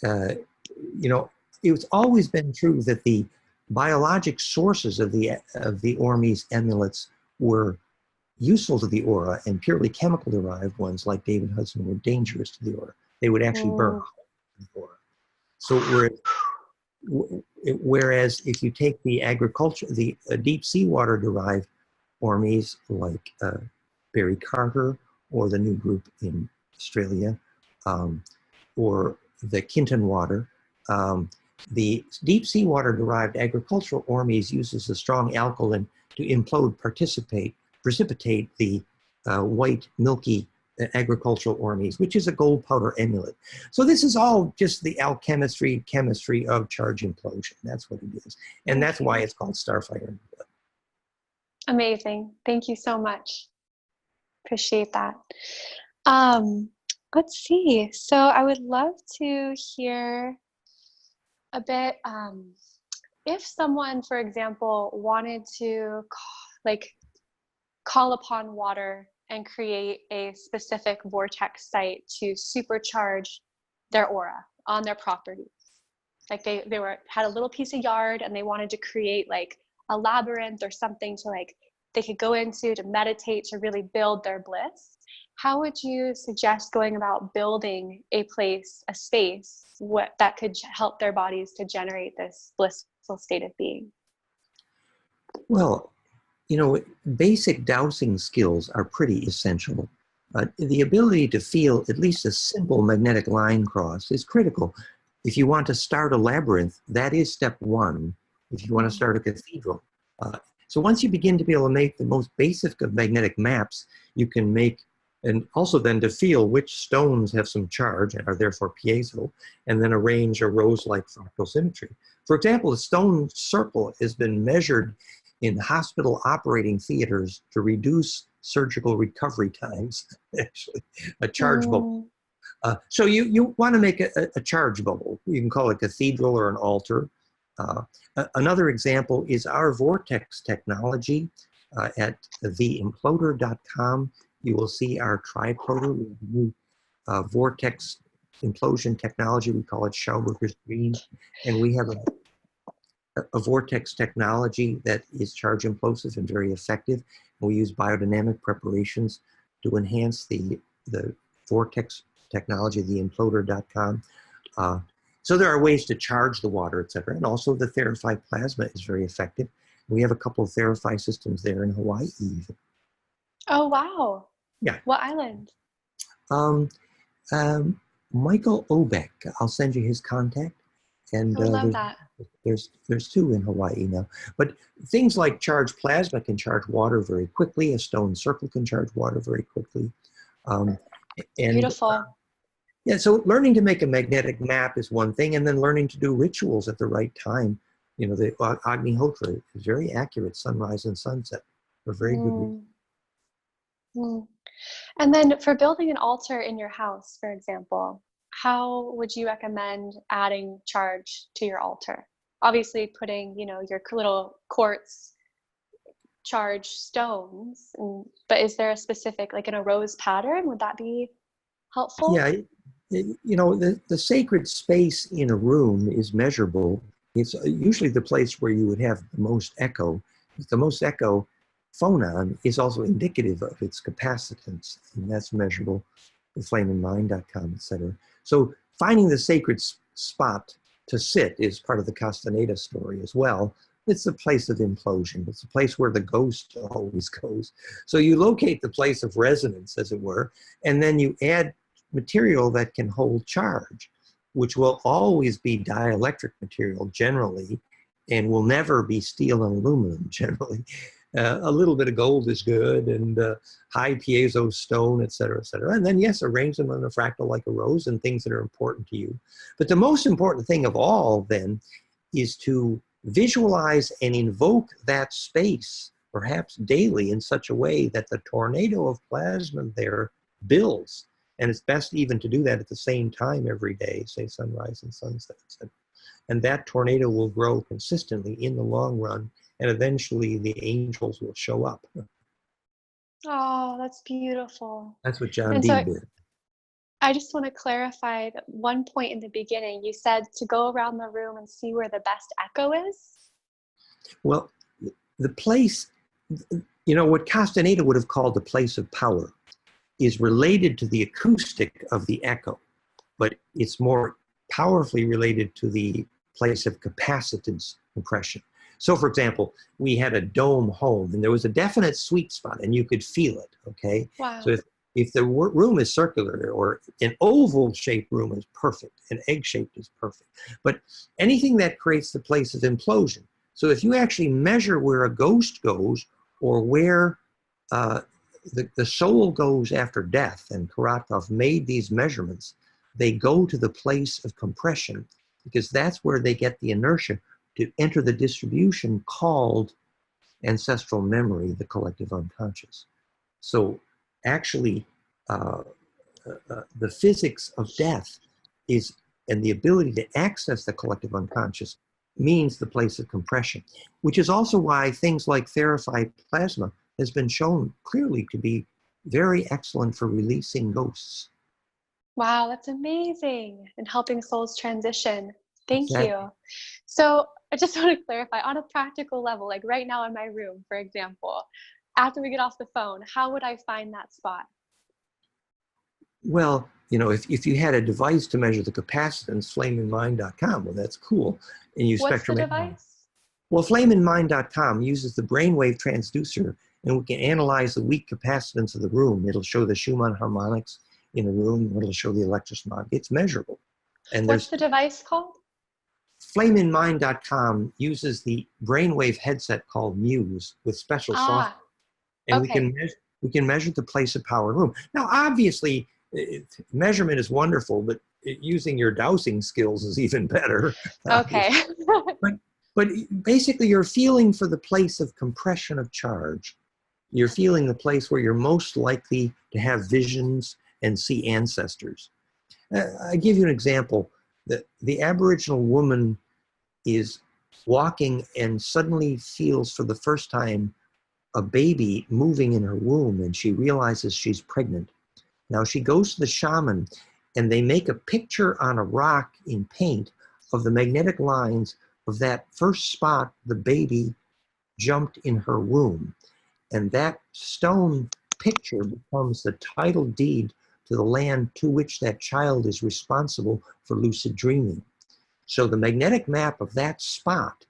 you know, it's always been true that the biologic sources of the Ormes amulets were useful to the aura, and purely chemical derived ones like David Hudson were dangerous to the aura. They would actually burn the aura. So whereas if you take the agriculture, the deep seawater derived Ormes like Barry Carter or the new group in Australia, or the Kinton water, the deep seawater derived agricultural Ormes uses a strong alkaline to implode, precipitate the white, milky agricultural Ormes, which is a gold powder amulet. So this is all just the chemistry of charge implosion. That's what it is. And that's why it's called Starfire. Amazing. Thank you so much. Appreciate that. Let's see. So I would love to hear a bit, if someone, for example, wanted to call upon water and create a specific vortex site to supercharge their aura on their property. Like they had a little piece of yard and they wanted to create like a labyrinth or something to they could go into to meditate, to really build their bliss. How would you suggest going about building a place, a space, that could help their bodies to generate this blissful state of being? Well, you know, basic dowsing skills are pretty essential. The ability to feel at least a simple magnetic line cross is critical. If you want to start a labyrinth, that is step one. If you want to start a cathedral. So once you begin to be able to make the most basic of magnetic maps, you can make, and also then to feel which stones have some charge and are therefore piezo, and then arrange a rose-like fractal symmetry. For example, the stone circle has been measured in hospital operating theaters to reduce surgical recovery times, actually, a charge bubble. So you want to make a charge bubble. You can call it a cathedral or an altar. Another example is our vortex technology. At theimploder.com, you will see our tripoder. We have a new vortex implosion technology. We call it Schauberger's Green. And we have a vortex technology that is charge implosive and very effective. And we use biodynamic preparations to enhance the vortex technology, theimploder.com. So there are ways to charge the water, et cetera. And also the Therify plasma is very effective. We have a couple of Therify systems there in Hawaii even. Oh, wow. Yeah. What island? Michael Obeck. I'll send you his contact. And I love that. There's two in Hawaii now. But things like charged plasma can charge water very quickly. A stone circle can charge water very quickly. Beautiful. Yeah, so learning to make a magnetic map is one thing, and then learning to do rituals at the right time. You know, the Agnihotra is very accurate, sunrise and sunset are very good. And then for building an altar in your house, for example, how would you recommend adding charge to your altar? Obviously putting, you know, your little quartz charge stones, but is there a specific, like in a rose pattern, would that be helpful? Yeah, you know, the sacred space in a room is measurable. It's usually the place where you would have the most echo. The most echo phonon is also indicative of its capacitance, and that's measurable with flameandmind.com, etc. So finding the sacred spot to sit is part of the Castaneda story as well. It's a place of implosion. It's a place where the ghost always goes. So you locate the place of resonance, as it were, and then you add material that can hold charge, which will always be dielectric material generally, and will never be steel and aluminum generally. A little bit of gold is good, and high piezo stone, et cetera, et cetera. And then, yes, arrange them on a fractal like a rose and things that are important to you. But the most important thing of all, then, is to visualize and invoke that space, perhaps daily, in such a way that the tornado of plasma there builds. And it's best even to do that at the same time every day, say sunrise and sunset. And that tornado will grow consistently in the long run, and eventually the angels will show up. Oh, that's beautiful. That's what John And Dee so did. I just want to clarify that one point in the beginning, you said to go around the room and see where the best echo is. Well, the place, what Castaneda would have called the place of power is related to the acoustic of the echo, but it's more powerfully related to the place of capacitance compression. So for example, we had a dome home and there was a definite sweet spot and you could feel it, okay? Wow. So if the room is circular or an oval shaped room is perfect, an egg shaped is perfect. But anything that creates the place of implosion. So if you actually measure where a ghost goes or where the soul goes after death, and Korotkov made these measurements, they go to the place of compression because that's where they get the inertia to enter the distribution called ancestral memory, the collective unconscious. So actually, the physics of death and the ability to access the collective unconscious means the place of compression, which is also why things like therified plasma has been shown clearly to be very excellent for releasing ghosts. Wow, that's amazing. And helping souls transition. Thank Exactly. you. So I just want to clarify on a practical level, like right now in my room, for example, after we get off the phone, how would I find that spot? Well, if you had a device to measure the capacitance, flameinmind.com, well, that's cool. And you What's the spectrum device? Well, flameinmind.com uses the brainwave transducer, and we can analyze the weak capacitance of the room. It'll show the Schumann harmonics in the room. It'll show the electrosmog. It's measurable. And What's the device called? flameinmind.com uses the brainwave headset called Muse with special software. And okay. we can measure the place of power in the room. Now, obviously, measurement is wonderful, but using your dowsing skills is even better. Okay. But basically, you're feeling for the place of compression of charge. You're feeling the place where you're most likely to have visions and see ancestors. I give you an example. The Aboriginal woman is walking and suddenly feels for the first time a baby moving in her womb, and she realizes she's pregnant. Now she goes to the shaman, and they make a picture on a rock in paint of the magnetic lines of that first spot the baby jumped in her womb. And that stone picture becomes the title deed to the land to which that child is responsible for lucid dreaming. So the magnetic map of that spot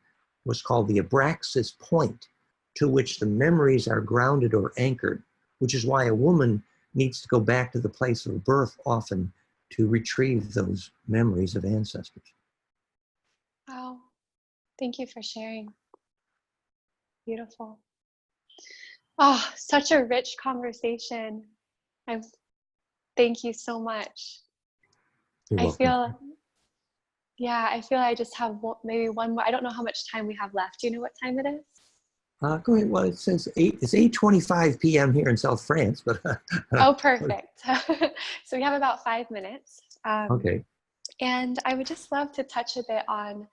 was called the Abraxas point, to which the memories are grounded or anchored, which is why a woman needs to go back to the place of birth often to retrieve those memories of ancestors. Wow. Thank you for sharing. Beautiful. Oh, such a rich conversation. Thank you so much. You're welcome. I feel I just have maybe one more. I don't know how much time we have left. Do you know what time it is? Go ahead. Well, it says it's 8:25 p.m. here in South France, but Oh, perfect. So we have about 5 minutes. Okay. And I would just love to touch a bit on,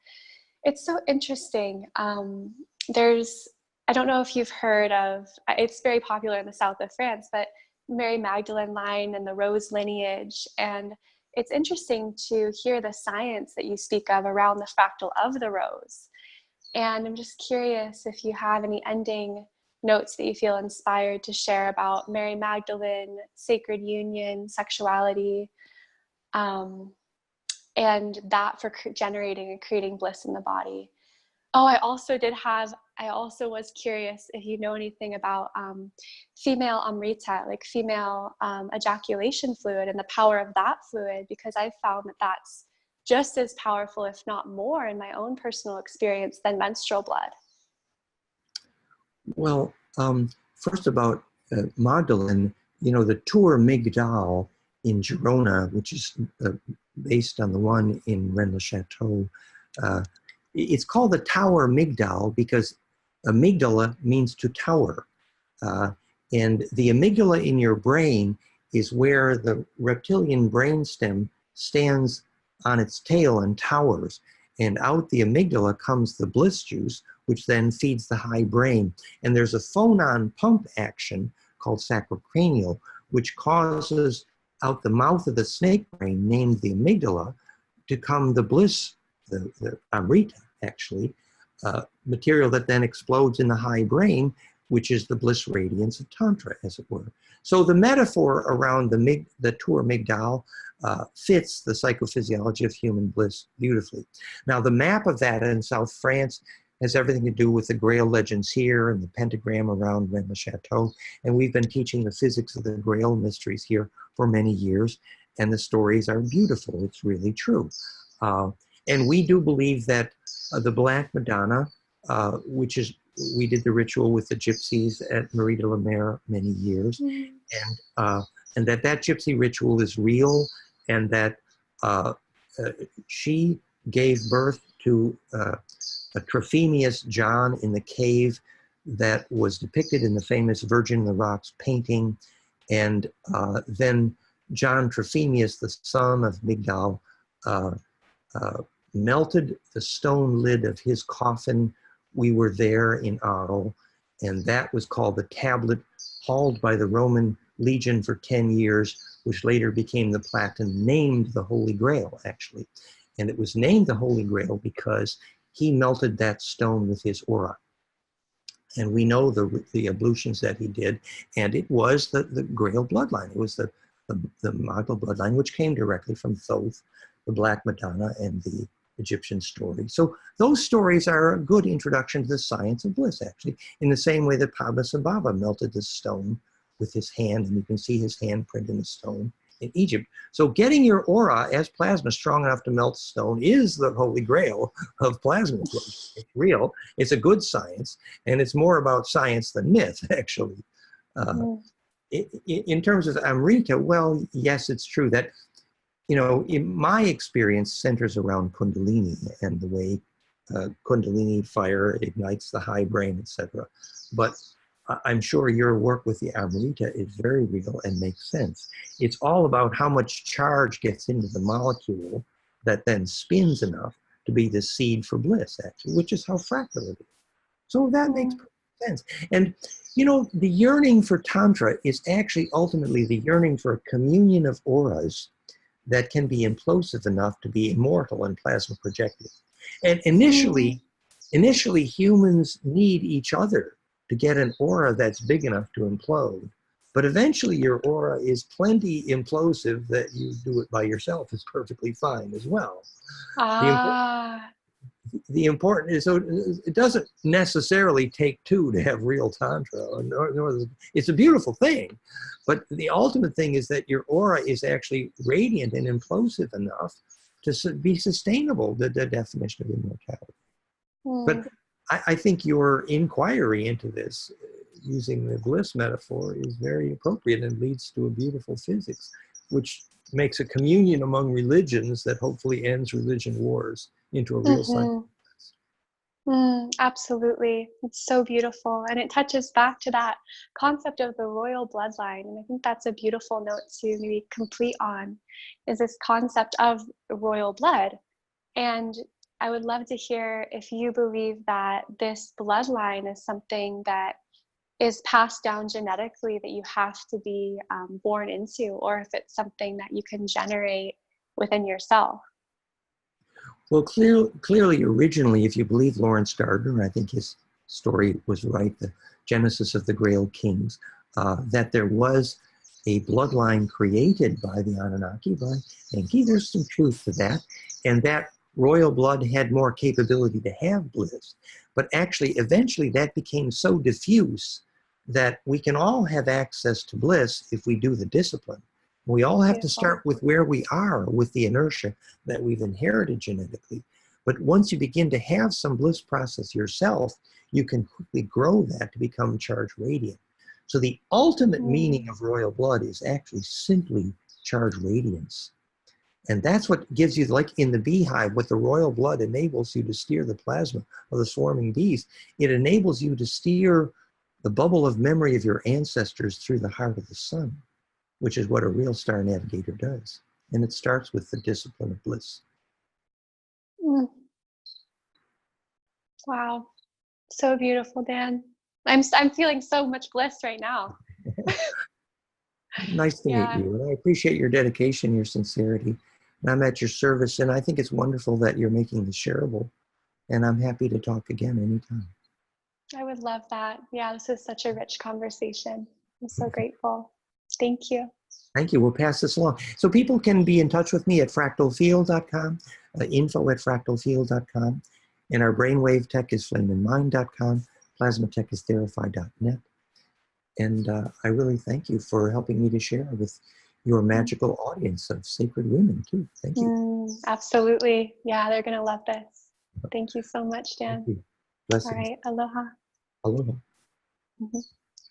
it's so interesting. I don't know if you've heard of, it's very popular in the south of France, but Mary Magdalene line and the Rose lineage. And it's interesting to hear the science that you speak of around the fractal of the rose. And I'm just curious if you have any ending notes that you feel inspired to share about Mary Magdalene, sacred union, sexuality, and that for generating and creating bliss in the body. Oh, I also was curious if you know anything about female amrita, like female ejaculation fluid and the power of that fluid, because I've found that that's just as powerful, if not more, in my own personal experience than menstrual blood. Well, first about Magdalene, the Tour Migdal in Girona, which is based on the one in Rennes-le-Château, it's called the Tower Migdal because amygdala means to tower. And the amygdala in your brain is where the reptilian brainstem stands on its tail and towers. And out the amygdala comes the bliss juice, which then feeds the high brain. And there's a phonon pump action called sacrocranial, which causes out the mouth of the snake brain, named the amygdala, to come the bliss, the amrita, actually, material that then explodes in the high brain, which is the bliss radiance of Tantra, as it were. So the metaphor around the Tour Migdal fits the psychophysiology of human bliss beautifully. Now, the map of that in South France has everything to do with the Grail legends here and the pentagram around Rennes-le-Château. And we've been teaching the physics of the Grail mysteries here for many years. And the stories are beautiful. It's really true. And we do believe that the Black Madonna, which is, we did the ritual with the gypsies at Marie de la Mer many years, and that gypsy ritual is real, and that she gave birth to a Trophemius John in the cave that was depicted in the famous Virgin in the Rocks painting, and then John Trophemius, the son of Migdal, melted the stone lid of his coffin. We were there in Arles, and that was called the tablet hauled by the Roman legion for 10 years, which later became the platen named the Holy Grail, actually. And it was named the Holy Grail because he melted that stone with his aura. And we know the ablutions that he did, and it was the Grail bloodline. It was the Mongol bloodline, which came directly from Thoth, the Black Madonna, and the Egyptian story. So those stories are a good introduction to the science of bliss, actually, in the same way that Padmasambhava melted the stone with his hand, and you can see his handprint in the stone in Egypt. So getting your aura as plasma strong enough to melt stone is the holy grail of plasma. It's real. It's a good science, and it's more about science than myth, actually. In terms of Amrita, well, yes, it's true that, you know, in my experience centers around Kundalini and the way Kundalini fire ignites the high brain, etc. But I'm sure your work with the Amrita is very real and makes sense. It's all about how much charge gets into the molecule that then spins enough to be the seed for bliss, actually, which is how fractal it is. So that makes perfect sense. And, you know, the yearning for Tantra is actually ultimately the yearning for a communion of auras that can be implosive enough to be immortal and plasma projected. And initially humans need each other to get an aura that's big enough to implode. But eventually your aura is plenty implosive that you do it by yourself is perfectly fine as well. The important is, so it doesn't necessarily take two to have real Tantra. It's a beautiful thing, but the ultimate thing is that your aura is actually radiant and implosive enough to be sustainable, the definition of immortality. But I think your inquiry into this, using the bliss metaphor, is very appropriate and leads to a beautiful physics, which makes a communion among religions that hopefully ends religion wars into a real science. Absolutely. It's so beautiful. And it touches back to that concept of the royal bloodline. And I think that's a beautiful note to maybe complete on, is this concept of royal blood. And I would love to hear if you believe that this bloodline is something that is passed down genetically, that you have to be born into, or if it's something that you can generate within yourself. Well, clearly, originally, if you believe Lawrence Gardner, I think his story was right, the genesis of the Grail Kings, that there was a bloodline created by the Anunnaki, by Enki. There's some truth to that. And that royal blood had more capability to have bliss. But actually, eventually, that became so diffuse that we can all have access to bliss if we do the discipline. We all have to start with where we are, with the inertia that we've inherited genetically. But once you begin to have some bliss process yourself, you can quickly grow that to become charged radiant. So the ultimate meaning of royal blood is actually simply charged radiance. And that's what gives you, like in the beehive, what the royal blood enables you to steer the plasma of the swarming bees. It enables you to steer the bubble of memory of your ancestors through the heart of the sun. which is what a real star navigator does. And it starts with the discipline of bliss. Mm. Wow. So beautiful, Dan. I'm feeling so much bliss right now. Nice to meet Yeah. you. And I appreciate your dedication, your sincerity. And I'm at your service. And I think it's wonderful that you're making this shareable. And I'm happy to talk again anytime. I would love that. Yeah, this is such a rich conversation. I'm so grateful. Thank you. Thank you. We'll pass this along. So people can be in touch with me at fractalfield.com, info@fractalfield.com. And our brainwave tech is flameandmind.com. Plasma tech is therify.net. And I really thank you for helping me to share with your magical audience of sacred women, too. Thank you. Absolutely. Yeah, they're going to love this. Thank you so much, Dan. Thank you. Blessings. All right. Aloha. Aloha. Mm-hmm.